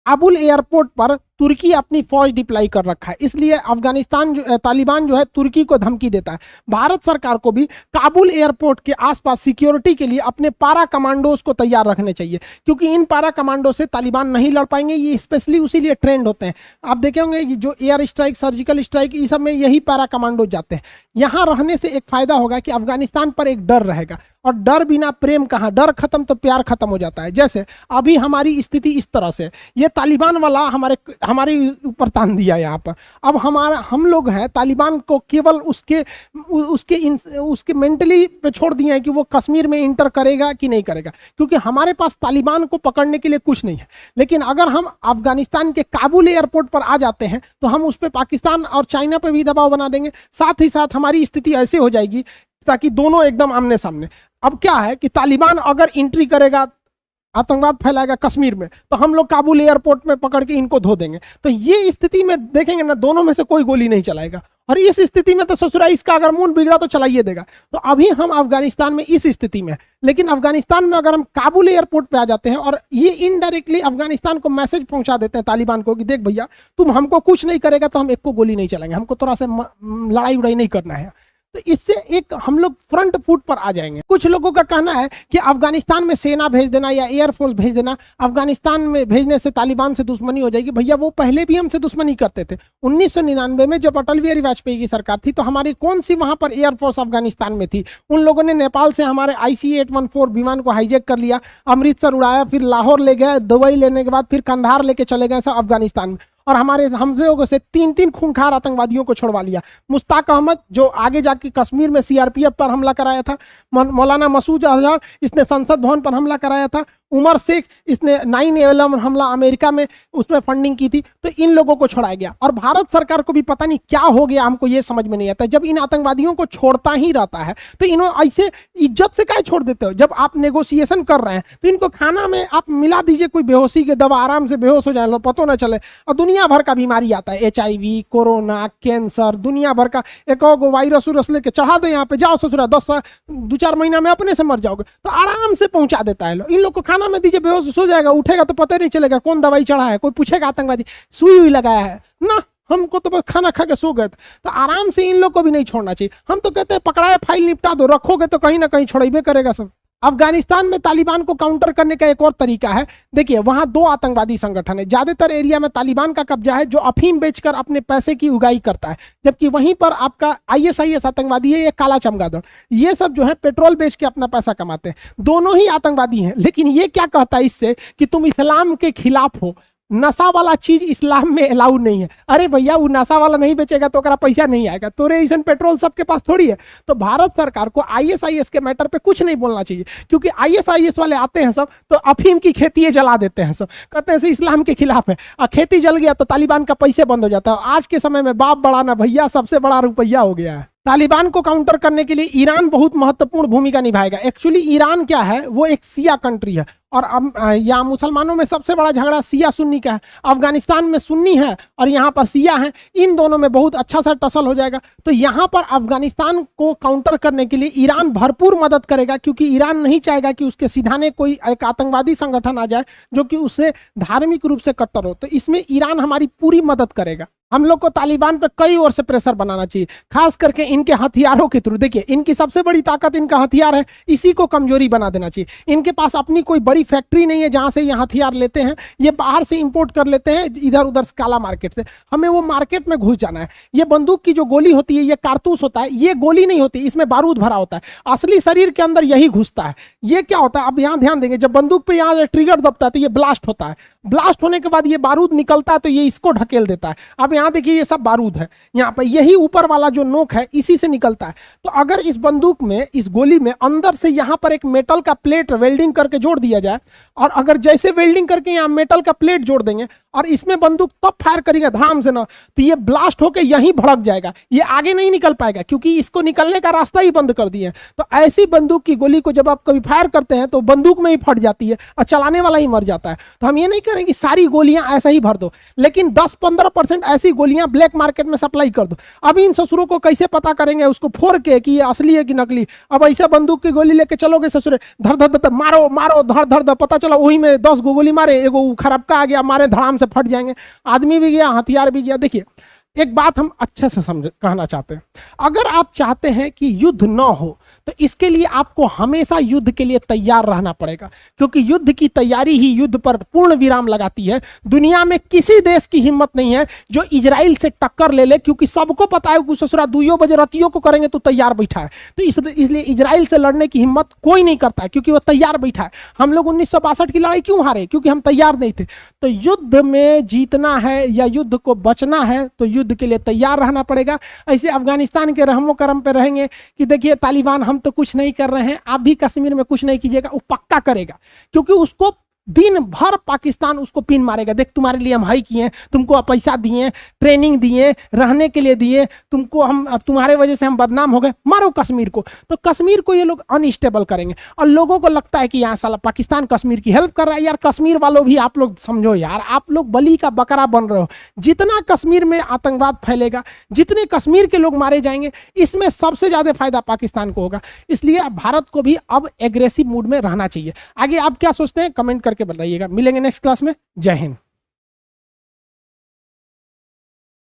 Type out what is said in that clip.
Kabul airport पर तुर्की अपनी फौज डिप्लाई कर रखा है, इसलिए अफगानिस्तान तालिबान जो है तुर्की को धमकी देता है। भारत सरकार को भी काबुल एयरपोर्ट के आसपास सिक्योरिटी के लिए अपने पारा कमांडोज को तैयार रखने चाहिए, क्योंकि इन पारा कमांडो से तालिबान नहीं लड़ पाएंगे। ये स्पेशली उसी लिए ट्रेंड होते हैं। आप देखे होंगे जो एयर स्ट्राइक, सर्जिकल स्ट्राइक, इस सब में यही पारा कमांडो जाते हैं। यहाँ रहने से एक फायदा होगा कि अफगानिस्तान पर एक डर रहेगा, और डर बिना प्रेम कहाँ, डर खत्म तो प्यार खत्म हो जाता है। जैसे अभी हमारी स्थिति इस तरह से, ये तालिबान वाला हमारे ऊपर तान दिया यहाँ पर। अब हम लोग हैं तालिबान को केवल उसके मेंटली पे छोड़ दिए हैं कि वो कश्मीर में इंटर करेगा कि नहीं करेगा, क्योंकि हमारे पास तालिबान को पकड़ने के लिए कुछ नहीं है। लेकिन अगर हम अफगानिस्तान के काबुल एयरपोर्ट पर आ जाते हैं तो हम उस पर पाकिस्तान और चाइना पे भी दबाव बना देंगे। साथ ही साथ हमारी स्थिति ऐसे हो जाएगी ताकि दोनों एकदम आमने सामने। अब क्या है कि तालिबान अगर एंट्री करेगा, आतंकवाद फैलाएगा कश्मीर में, तो हम लोग काबुल एयरपोर्ट में पकड़ के इनको धो देंगे। तो ये स्थिति में देखेंगे ना, दोनों में से कोई गोली नहीं चलाएगा। और इस स्थिति में तो ससुरा इसका अगर मूड बिगड़ा तो चलाइए देगा। तो अभी हम अफगानिस्तान में इस स्थिति में, लेकिन अफगानिस्तान में अगर हम काबुल एयरपोर्ट पे आ जाते हैं और ये इनडायरेक्टली अफगानिस्तान को मैसेज पहुंचा देते हैं तालिबान को कि देख भैया, तुम हमको कुछ नहीं करेगा तो हम एक को गोली नहीं चलाएंगे, हमको थोड़ा सा लड़ाई उड़ाई नहीं करना है, तो इससे एक हम लोग फ्रंट फुट पर आ जाएंगे। कुछ लोगों का कहना है कि अफगानिस्तान में सेना भेज देना या एयरफोर्स भेज देना, अफगानिस्तान में भेजने से तालिबान से दुश्मनी हो जाएगी। भैया वो पहले भी हमसे दुश्मनी करते थे। 1999 में जब अटल बिहारी वाजपेयी की सरकार थी तो हमारी कौन सी वहां पर एयरफोर्स अफगानिस्तान में थी? उन लोगों ने नेपाल से हमारे IC-814 विमान को हाईजैक कर लिया, अमृतसर उड़ाया, फिर लाहौर ले गए, दुबई लेने के बाद फिर कंधार लेके चले गए सब अफगानिस्तान में, और हमारे हमसे लोगों से 3 खूंखार आतंकवादियों को छुड़वा लिया। मुश्ताक अहमद जो आगे जाके कश्मीर में CRPF पर हमला कराया था, मौलाना मसूद अजहर इसने संसद भवन पर हमला कराया था, उमर शेख इसने 9/11 हमला अमेरिका में उसमें फंडिंग की थी। तो इन लोगों को छोड़ाया गया, और भारत सरकार को भी पता नहीं क्या हो गया, हमको ये समझ में नहीं आता। जब इन आतंकवादियों को छोड़ता ही रहता है तो इन्होंने ऐसे इज्जत से काहे छोड़ देते हो? जब आप नेगोशिएशन कर रहे हैं तो इनको खाना में आप मिला दीजिए कोई बेहोशी की दवा, आराम से बेहोश हो जाए, पता ना चले। और दुनिया भर का बीमारी आता है, HIV, कोरोना, कैंसर, दुनिया भर का एक वायरस उरस लेके चढ़ा दो यहाँ पे, जाओ ससुरा 2-4 महीना में अपने से मर जाओगे। तो आराम से पहुंचा देता है। इन लोग को खाना में दीजिए, बेहोश हो जाएगा, उठेगा तो पता नहीं चलेगा कौन दवाई चढ़ा है। कोई पूछेगा आतंकवादी सुई हुई लगाया है ना, हमको तो बस खाना खा के सो गए। तो आराम से इन लोग को भी नहीं छोड़ना चाहिए। हम तो कहते हैं पकड़ाए फाइल निपटा दो, रखोगे तो कहीं ना कहीं छोड़ेबे करेगा सब। अफगानिस्तान में तालिबान को काउंटर करने का एक और तरीका है। देखिए वहां 2 आतंकवादी संगठन है, ज्यादातर एरिया में तालिबान का कब्जा है, जो अफीम बेचकर अपने पैसे की उगाई करता है, जबकि वहीं पर आपका ISIS आतंकवादी है, ये काला चमगादड़, ये सब जो है पेट्रोल बेच के अपना पैसा कमाते हैं। दोनों ही आतंकवादी हैं, लेकिन ये क्या कहता है इससे कि तुम इस्लाम के खिलाफ हो, नशा वाला चीज इस्लाम में अलाउ नहीं है। अरे भैया वो नशा वाला नहीं बेचेगा तो ओकरा पैसा नहीं आएगा, तोरे ऐसा पेट्रोल सबके पास थोड़ी है। तो भारत सरकार को ISIS के मैटर पे कुछ नहीं बोलना चाहिए, क्योंकि ISIS वाले आते हैं सब तो अफीम की खेती जला देते हैं सब, कहते हैं इस्लाम के खिलाफ है, और खेती जल गया तो तालिबान का पैसे बंद हो जाता है। आज के समय में बाप बड़ा ना भैया, सबसे बड़ा रुपया हो गया है। तालिबान को काउंटर करने के लिए ईरान बहुत महत्वपूर्ण भूमिका निभाएगा। एक्चुअली ईरान क्या है, वो एक शिया कंट्री है, और यहाँ मुसलमानों में सबसे बड़ा झगड़ा शिया सुन्नी का है। अफगानिस्तान में सुन्नी है और यहाँ पर शिया है, इन दोनों में बहुत अच्छा सा टसल हो जाएगा। तो यहाँ पर अफगानिस्तान को काउंटर करने के लिए ईरान भरपूर मदद करेगा, क्योंकि ईरान नहीं चाहेगा कि उसके सिधाने कोई एक आतंकवादी संगठन आ जाए जो कि उससे धार्मिक रूप से कट्टर हो। तो इसमें ईरान हमारी पूरी मदद करेगा। हम लोग को तालिबान पर कई ओर से प्रेशर बनाना चाहिए, खास करके इनके हथियारों के थ्रू। देखिए इनकी सबसे बड़ी ताकत इनका हथियार है, इसी को कमजोरी बना देना चाहिए। इनके पास अपनी कोई बड़ी फैक्ट्री नहीं है जहां से ये हथियार लेते हैं, ये बाहर से इंपोर्ट कर लेते हैं इधर उधर काला मार्केट से। हमें वो मार्केट में घुस जाना है। ये बंदूक की जो गोली होती है, ये कारतूस होता है, ये गोली नहीं होती, इसमें बारूद भरा होता है। असली शरीर के अंदर यही घुसता है। ये क्या होता है, अब यहाँ ध्यान देंगे, जब बंदूक पे यहाँ ट्रिगर दबता है तो ये ब्लास्ट होता है, ब्लास्ट होने के बाद ये बारूद निकलता है तो ये इसको ढकेल देता है। अब यहाँ देखिए ये सब बारूद है, यहाँ पर यही ऊपर वाला जो नोक है इसी से निकलता है। तो अगर इस बंदूक में, इस गोली में अंदर से यहाँ पर एक मेटल का प्लेट वेल्डिंग करके जोड़ दिया जाए, और अगर जैसे वेल्डिंग करके यहाँ मेटल का प्लेट जोड़ देंगे और इसमें बंदूक तब फायर करेगा धड़ाम से ना, तो ये ब्लास्ट होकर यहीं भड़क जाएगा, ये आगे नहीं निकल पाएगा, क्योंकि इसको निकलने का रास्ता ही बंद कर दिए। तो ऐसी बंदूक की गोली को जब आप कभी फायर करते हैं तो बंदूक में ही फट जाती है और चलाने वाला ही मर जाता है। तो हम ये नहीं करें कि सारी गोलियां ऐसा ही भर दो, लेकिन 10-15% ऐसी गोलियां ब्लैक मार्केट में सप्लाई कर दो। अब इन ससुरों को कैसे पता करेंगे उसको फोड़ के कि ये असली है कि नकली? अब ऐसा बंदूक की गोली लेके चलोगे ससुरे, धर धर धर मारो मारो, धर धर धर, पता चला वही में 10 गोली मारे, एगो खराबका आ गया, मारे धड़ाम से फट जाएंगे, आदमी भी गया, हथियार भी गया। देखिए एक बात हम अच्छे से समझ कहना चाहते हैं, अगर आप चाहते हैं कि युद्ध ना हो तो इसके लिए आपको हमेशा युद्ध के लिए तैयार रहना पड़ेगा, क्योंकि युद्ध की तैयारी ही युद्ध पर पूर्ण विराम लगाती है। दुनिया में किसी देश की हिम्मत नहीं है जो इजराइल से टक्कर ले ले, क्योंकि सबको पता है कि ससुरा 2 बजे रातियों को करेंगे तो तैयार बैठा है। तो इसलिए इजराइल से लड़ने की हिम्मत कोई नहीं करता है, क्योंकि वो तैयार बैठा है। हम लोग 1962 की लड़ाई क्यों हारे? क्योंकि हम तैयार नहीं थे। तो युद्ध में जीतना है या युद्ध को बचना है तो युद्ध के लिए तैयार रहना पड़ेगा। ऐसे अफगानिस्तान के रहमो करम पे रहेंगे कि देखिए तालिबान हम तो कुछ नहीं कर रहे हैं, आप भी कश्मीर में कुछ नहीं कीजिएगा, वो पक्का करेगा, क्योंकि उसको दिन भर पाकिस्तान उसको पिन मारेगा। देख तुम्हारे लिए हम हाई किए, तुमको पैसा दिए, ट्रेनिंग दिए, रहने के लिए दिए, तुमको हम अब तुम्हारे वजह से हम बदनाम हो गए, मारो कश्मीर को। तो कश्मीर को ये लोग अनस्टेबल करेंगे और लोगों को लगता है कि यहाँ साला पाकिस्तान कश्मीर की हेल्प कर रहा है। यार कश्मीर वालों भी आप लोग समझो यार, आप लोग बलि का बकरा बन रहे हो। जितना कश्मीर में आतंकवाद फैलेगा, जितने कश्मीर के लोग मारे जाएंगे, इसमें सबसे ज्यादा फायदा पाकिस्तान को होगा। इसलिए भारत को भी अब एग्रेसिव मूड में रहना चाहिए। आगे आप क्या सोचते हैं कमेंट करके बताइएगा। मिलेंगे नेक्स्ट क्लास में। जय हिंद।